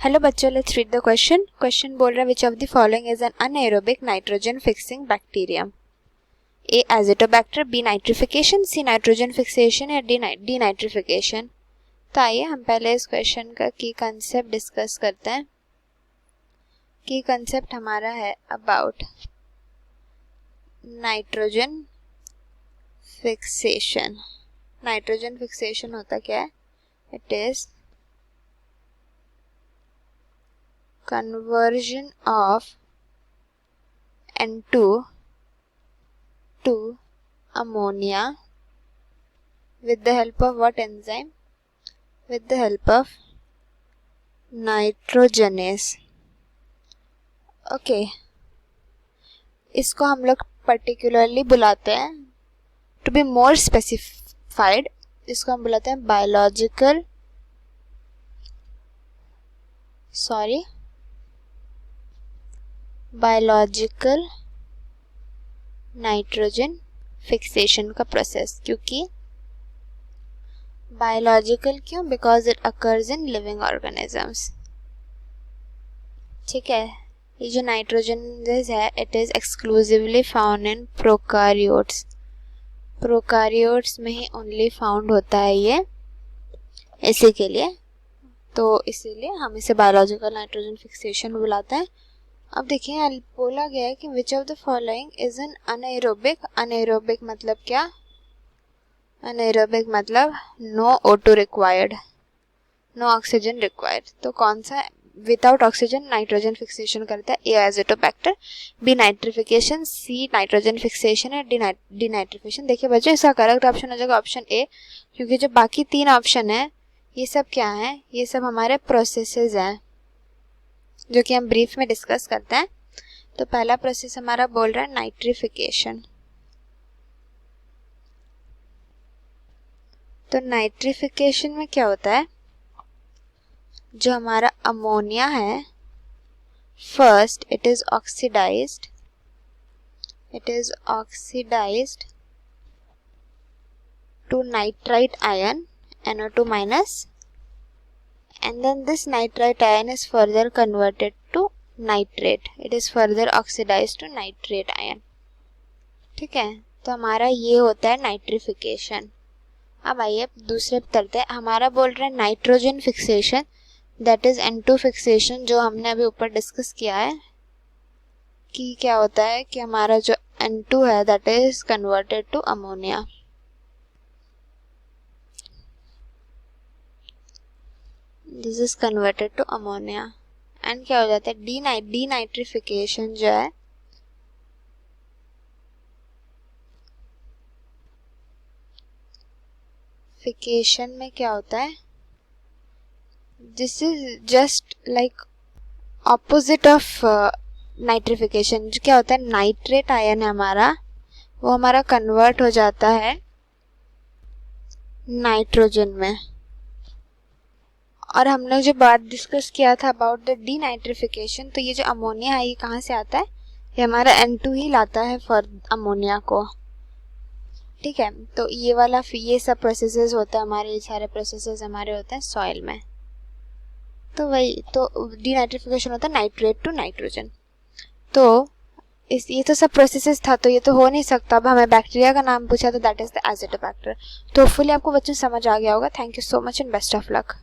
Hello बच्चों, let's read the question. Question बोल रहा है which of the following is an anaerobic nitrogen fixing bacterium. A Azotobacter, B nitrification, C nitrogen fixation या D nitrification. तो आइए हम पहले इस क्वेश्चन का की कंसेप्ट डिस्कस करते हैं। की कंसेप्ट हमारा है about nitrogen fixation. Nitrogen fixation होता क्या है? It is conversion of N2 to ammonia with the help of what enzyme? With the help of nitrogenase. Okay, इसको हम लोग पर्टिकुलरली बुलाते हैं, टू बी मोर स्पेसिफाइड, इसको हम बुलाते हैं बायोलॉजिकल नाइट्रोजन फिक्सेशन का प्रोसेस। क्योंकि बायोलॉजिकल क्यों? Because it occurs in living organisms. ठीक है, ये जो नाइट्रोजन है it is exclusively found in prokaryotes. Prokaryotes में ही ओनली फाउंड होता है ये, इसी के लिए, तो इसीलिए हम इसे बायोलॉजिकल नाइट्रोजन फिक्सेशन बुलाते हैं। अब देखिए यहाँ बोला गया है कि which of the following is an anaerobic. Anaerobic मतलब क्या? अनएरोबिक मतलब no O2 required, no oxygen required. तो कौन सा विदाउट ऑक्सीजन नाइट्रोजन फिक्सेशन करता है? A Azotobacter, B nitrification, C nitrogen fixation है, डी नाइट्रिफिकेशन। देखिए बच्चों, इसका करेक्ट ऑप्शन हो जाएगा ऑप्शन ए, क्योंकि जो बाकी तीन ऑप्शन है ये सब क्या है? ये सब हमारे प्रोसेसेस हैं जो कि हम ब्रीफ में डिस्कस करते हैं। तो पहला प्रोसेस हमारा बोल रहा है नाइट्रिफिकेशन। तो नाइट्रिफिकेशन में क्या होता है? जो हमारा अमोनिया है, first it is oxidised to nitrite ion NO2 minus, and then this nitrite ion is further converted to nitrate. It is further oxidized to nitrate ion. ठीक है, तो हमारा ये होता है नाइट्रिफिकेशन। अब आइए दूसरे पे चलते हैं। हमारा बोल रहा है nitrogen fixation, that is N2 fixation, जो हमने अभी ऊपर डिस्कस किया है कि क्या होता है कि हमारा जो N2 है that is converted to ammonia. This is converted to ammonia and क्या हो जाता है? डी नाइट्रिफिकेशन जो है फिकेशन में क्या होता है? This is just like opposite of nitrification. जो क्या होता है? नाइट्रेट आयन है हमारा, वो हमारा कन्वर्ट हो जाता है नाइट्रोजन में। और हम लोग जो बात डिस्कस किया था अबाउट द डी नाइट्रिफिकेशन, तो ये जो अमोनिया है ये कहाँ से आता है? ये हमारा N2 ही लाता है फॉर अमोनिया को। ठीक है, तो ये सब प्रोसेसेस होते हैं हमारे, ये सारे प्रोसेसेस हमारे होते हैं सॉइल में। तो वही तो डी नाइट्रिफिकेशन होता है नाइट्रेट टू नाइट्रोजन। तो ये तो सब प्रोसेसेस था, तो ये तो हो नहीं सकता। अब हमें बैक्टीरिया का नाम पूछा तो दैट इज द एजिटोबैक्टर। तो होपफुली आपको बच्चों समझ आ गया होगा। Thank you so much and best of luck.